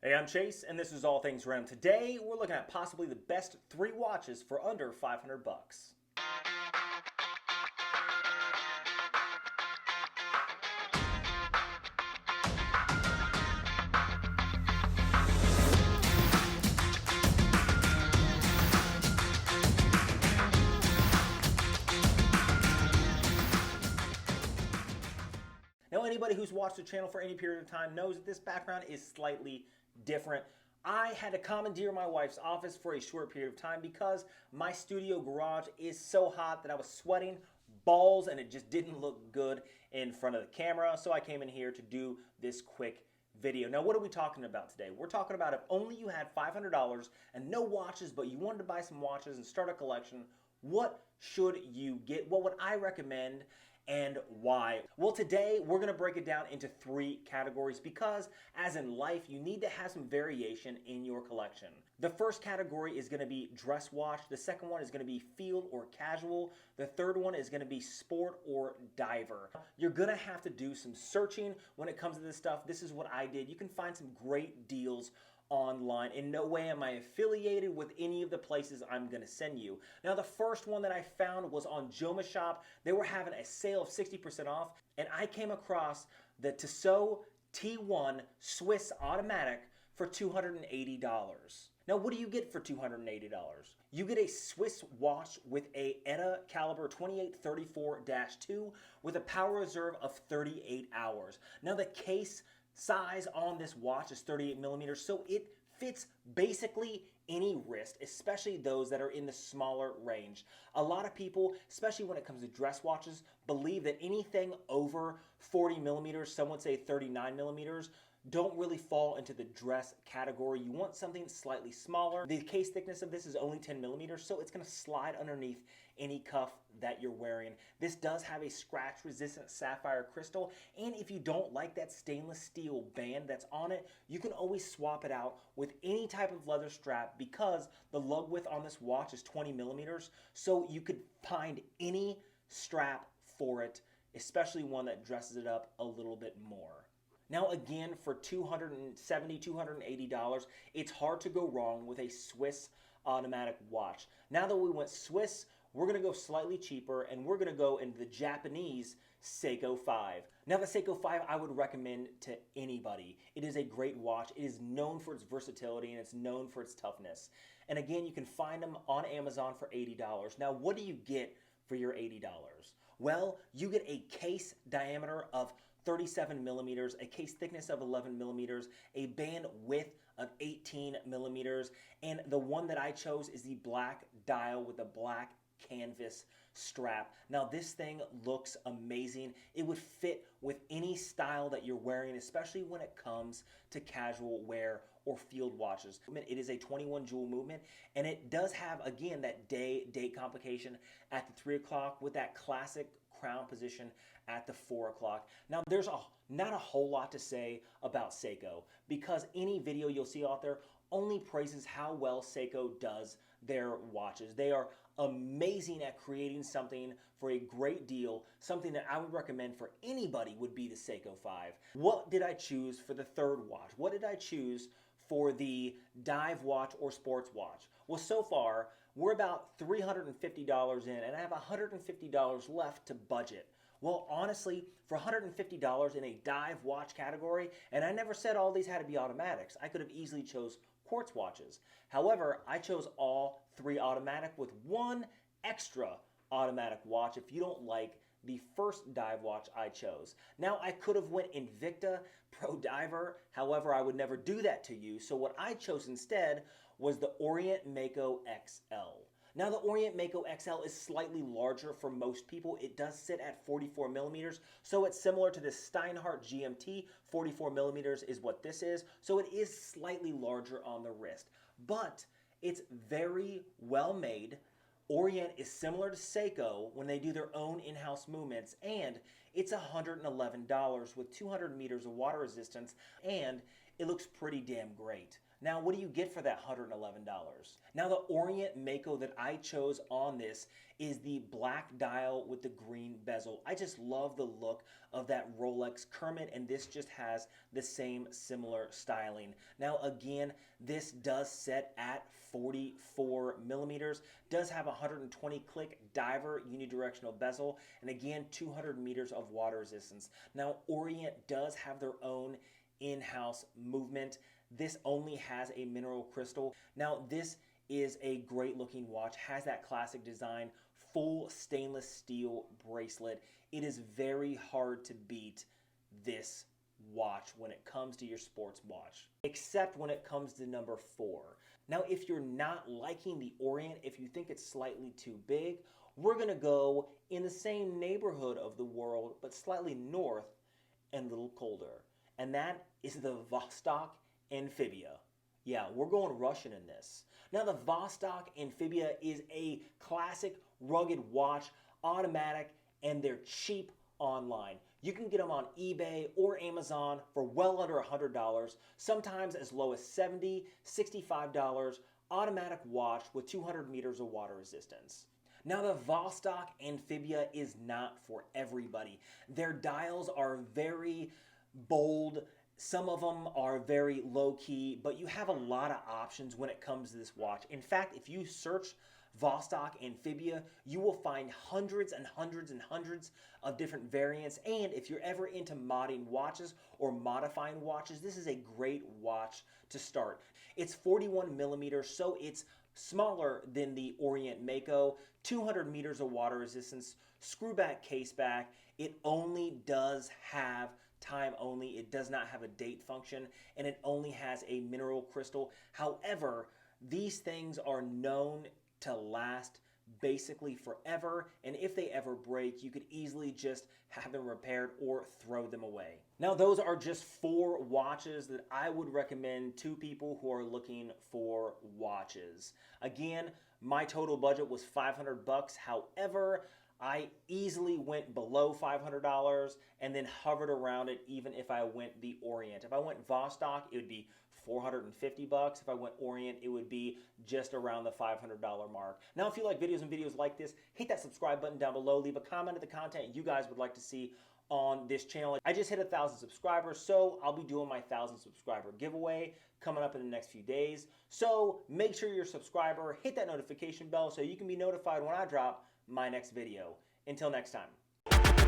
Hey, I'm Chase, and this is All Things Random. Today, we're looking at possibly the best 3 watches for under 500 bucks. Now, anybody who's watched the channel for any period of time knows that this background is slightly different. I had to commandeer my wife's office for a short period of time because my studio garage is so hot that I was sweating balls and it just didn't look good in front of the camera. So I came in here to do this quick video. Now, what are we talking about today? We're talking about if only you had $500 and no watches, but you wanted to buy some watches and start a collection, what should you get? What would I recommend? And why? Well, today we're going to break it down into 3 categories because, as in life, you need to have some variation in your collection. The first category is going to be dress watch. The second one is going to be field or casual. The third one is going to be sport or diver. You're going to have to do some searching when it comes to this stuff. This is what I did. You can find some great deals online. In no way am I affiliated with any of the places I'm going to send you. Now, the first one that I found was on Joma Shop. They were having a sale of 60% off, and I came across the Tissot T-One Swiss Automatic for $280. Now, what do you get for $280? You get a Swiss watch with a ETA caliber 2834-2 with a power reserve of 38 hours. Now, the case size on this watch is 38 millimeters, so it fits basically any wrist, especially those that are in the smaller range. A lot of people, especially when it comes to dress watches, believe that anything over 40 millimeters, some would say 39 millimeters, don't really fall into the dress category. You want something slightly smaller. The case thickness of this is only 10 millimeters, so it's going to slide underneath any cuff that you're wearing. This does have a scratch resistant sapphire crystal, and if you don't like that stainless steel band that's on it, you can always swap it out with any type of leather strap because the lug width on this watch is 20 millimeters, so you could find any strap for it, especially one that dresses it up a little bit more. Now, again, for $270, $280, it's hard to go wrong with a Swiss automatic watch. Now that we went Swiss, we're going to go slightly cheaper, and we're going to go into the Japanese Seiko 5. Now, the Seiko 5 I would recommend to anybody. It is a great watch. It is known for its versatility, and it's known for its toughness. And again, you can find them on Amazon for $80. Now, what do you get for your $80? Well, you get a case diameter of 37 millimeters, a case thickness of 11 millimeters, a band width of 18 millimeters, and the one that I chose is the black dial with the black canvas strap. Now, this thing looks amazing. It would fit with any style that you're wearing, especially when it comes to casual wear or field watches. It is a 21 jewel movement, and it does have, again, that date complication at the 3 o'clock with that classic crown position at the 4 o'clock. Now, there's not a whole lot to say about Seiko because any video you'll see out there only praises how well Seiko does their watches. They are amazing at creating something for a great deal. Something that I would recommend for anybody would be the Seiko 5. What did I choose for the third watch? What did I choose for the dive watch or sports watch? Well, so far, we're about $350 in, and I have $150 left to budget. Well, honestly, for $150 in a dive watch category, and I never said all these had to be automatics. I could have easily chose quartz watches. However, I chose all 3 automatic with 1 extra automatic watch if you don't like the first dive watch I chose. Now, I could have went Invicta Pro Diver. However, I would never do that to you. So what I chose instead was the Orient Mako XL. Now, the Orient Mako XL is slightly larger for most people. It does sit at 44 millimeters, so it's similar to the Steinhardt GMT. 44 millimeters is what this is, so it is slightly larger on the wrist. But it's very well made. Orient is similar to Seiko when they do their own in-house movements, and it's $111 with 200 meters of water resistance, and it looks pretty damn great. Now, what do you get for that $111? Now, the Orient Mako that I chose on this is the black dial with the green bezel. I just love the look of that Rolex Kermit, and this just has the same similar styling. Now, again, this does set at 44 millimeters, does have 120 click diver unidirectional bezel, and again, 200 meters of water resistance. Now, Orient does have their own in-house movement. This only has a mineral crystal. Now, this is a great looking watch, has that classic design, full stainless steel bracelet. It is very hard to beat this watch when it comes to your sports watch, except when it comes to number 4. Now, if you're not liking the Orient, if you think it's slightly too big, we're gonna go in the same neighborhood of the world, but slightly north and a little colder. And that is the Vostok Amphibia. Yeah, we're going Russian in this. Now, the Vosstok Amphibia is a classic rugged watch, automatic, and they're cheap online. You can get them on eBay or Amazon for well under $100, sometimes as low as $70, $65, automatic watch with 200 meters of water resistance. Now, the Vostok Amphibia is not for everybody. Their dials are very bold. Some of them are very low key, but you have a lot of options when it comes to this watch. In fact, if you search Vostok Amphibia, you will find hundreds and hundreds and hundreds of different variants. And if you're ever into modding watches or modifying watches, this is a great watch to start. It's 41 millimeters, so it's smaller than the Orient Mako, 200 meters of water resistance, screw back case back. It only does have time only. It does not have a date function, and it only has a mineral crystal. However, these things are known to last basically forever, and if they ever break, you could easily just have them repaired or throw them away. Now, those are just 4 watches that I would recommend to people who are looking for watches. Again, my total budget was $500. However, I easily went below $500 and then hovered around it even if I went the Orient. If I went Vostok, it would be $450. If I went Orient, it would be just around the $500 mark. Now, if you like videos like this, hit that subscribe button down below. Leave a comment of the content you guys would like to see on this channel. I just hit 1,000 subscribers, so I'll be doing my 1,000 subscriber giveaway coming up in the next few days. So make sure you're a subscriber, hit that notification bell so you can be notified when I drop my next video. Until next time.